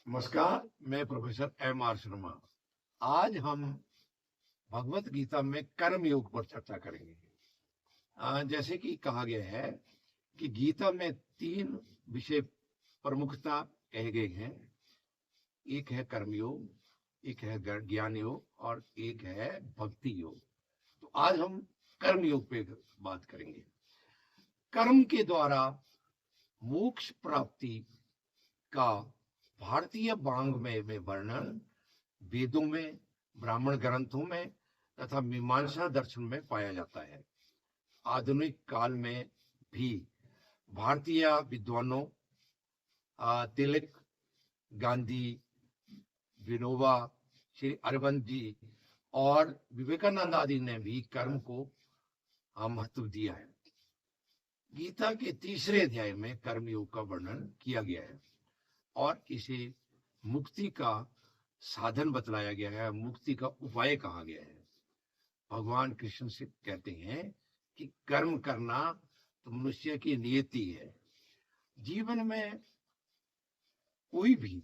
नमस्कार, मैं professor M R Sharma. आज हम भगवत गीता में कर्म योग पर चर्चा करेंगे। जैसे कि कहा गया है कि गीता में 3 विषय प्रमुखता कहे गए हैं। एक है कर्म योग, एक है ज्ञान योग और एक है भक्ति योग। तो आज हम कर्म योग पे बात करेंगे। कर्म के द्वारा मोक्ष प्राप्ति का भारतीय वांग में वर्णन वेदों में, ब्राह्मण ग्रंथों में तथा मीमांसा दर्शन में पाया जाता है। आधुनिक काल में भी भारतीय विद्वानों तिलक, गांधी, विनोबा, श्री अरविंद जी और विवेकानंद आदि ने भी कर्म को महत्व दिया है। गीता के 3रे अध्याय में कर्मयोग का वर्णन किया गया है और इसे मुक्ति का साधन बतलाया गया है, मुक्ति का उपाय कहा गया है। भगवान कृष्ण से कहते हैं कि कर्म करना तो मनुष्य की नियति है। जीवन में कोई भी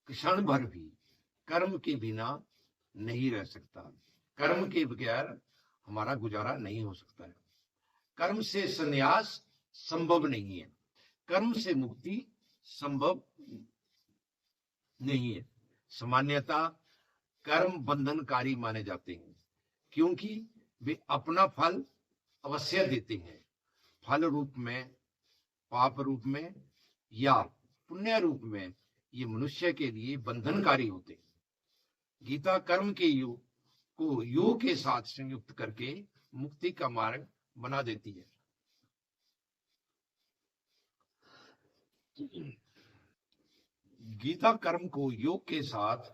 क्षण भर भी कर्म के बिना नहीं रह सकता। कर्म के बगैर हमारा गुजारा नहीं हो सकता है। कर्म से संन्यास संभव नहीं है, कर्म से मुक्ति संभव नहीं है। सामान्यतः कर्म बंधनकारी माने जाते हैं क्योंकि वे अपना फल अवश्य देते हैं। फल रूप में, पाप रूप में या पुण्य रूप में ये मनुष्य के लिए बंधनकारी होते हैं। गीता कर्म के योग को योग के साथ संयुक्त करके मुक्ति का मार्ग बना देती है। गीता कर्म को योग के साथ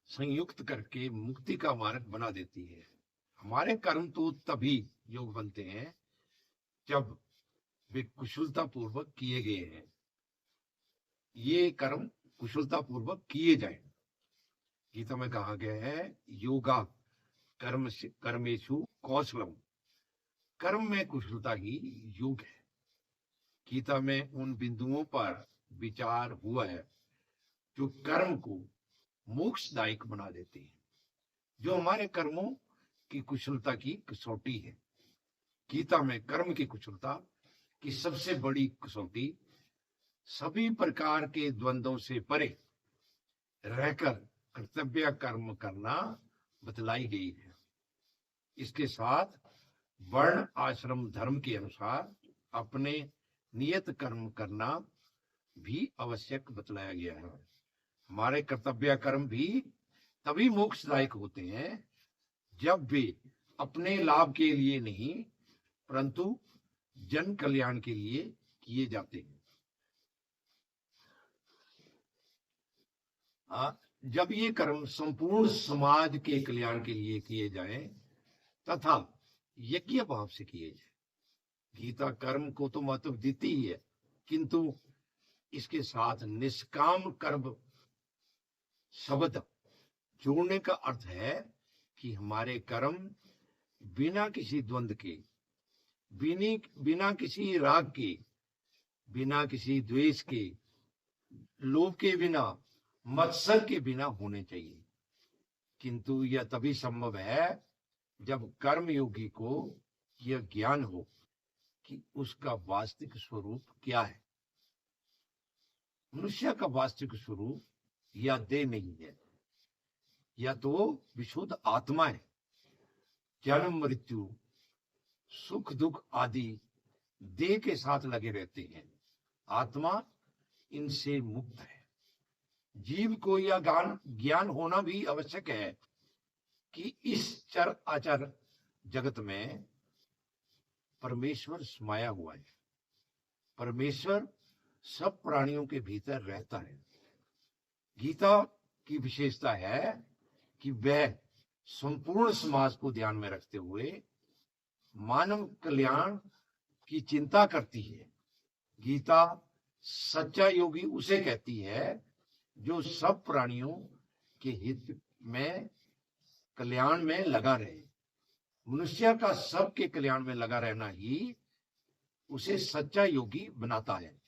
संयुक्त करके मुक्ति का मार्ग बना देती है। हमारे कर्म तो तभी योग बनते हैं जब वे कुशलता पूर्वक किए गए हैं। ये कर्म कुशलता पूर्वक किए जाएं। गीता में कहा गया है योगा कर्मेषु कौशलम, कर्म में कुशलता ही योग है। गीता में उन बिंदुओं पर विचार हुआ है जो कर्म को मोक्षदायक बना देते हैं, जो हमारे कर्मों की कुशलता की कसौटी है। गीता में कर्म की कुशलता की सबसे बड़ी कसौटी सभी प्रकार के द्वंद्वों से परे रहकर कर्तव्य कर्म करना बतलाई गई है। इसके साथ वर्ण आश्रम धर्म के अनुसार अपने नियत कर्म करना भी आवश्यक बतलाया गया है। हमारे कर्तव्य कर्म भी तभी मोक्षदायक होते हैं जब वे अपने लाभ के लिए नहीं परंतु जन कल्याण के लिए किए जाते हैं। जब ये कर्म संपूर्ण समाज के कल्याण के लिए किए जाएं तथा यज्ञ भाव से किए जाएं। गीता कर्म को तो महत्व देती ही है, किंतु इसके साथ निष्काम कर्म शब्द जोड़ने का अर्थ है कि हमारे कर्म बिना किसी द्वंद्व के, बिना किसी राग के, बिना किसी द्वेष के, लोभ के बिना, मत्सर के बिना होने चाहिए। किंतु यह तभी संभव है जब कर्मयोगी को यह ज्ञान हो कि उसका वास्तविक स्वरूप क्या है। मनुष्य का वास्तविक स्वरूप यह देह नहीं है, यह तो विशुद्ध आत्मा है। जन्म मृत्यु सुख दुख आदि देह के साथ लगे रहते हैं, आत्मा इनसे मुक्त है। जीव को यह ज्ञान होना भी आवश्यक है कि इस चर अचर जगत में परमेश्वर समाया हुआ है। परमेश्वर सब प्राणियों के भीतर रहता है। गीता की विशेषता है कि वह संपूर्ण समाज को ध्यान में रखते हुए मानव कल्याण की चिंता करती है। गीता सच्चा योगी उसे कहती है जो सब प्राणियों के हित में, कल्याण में लगा रहे। मनुष्य का सबके कल्याण में लगा रहना ही उसे सच्चा योगी बनाता है।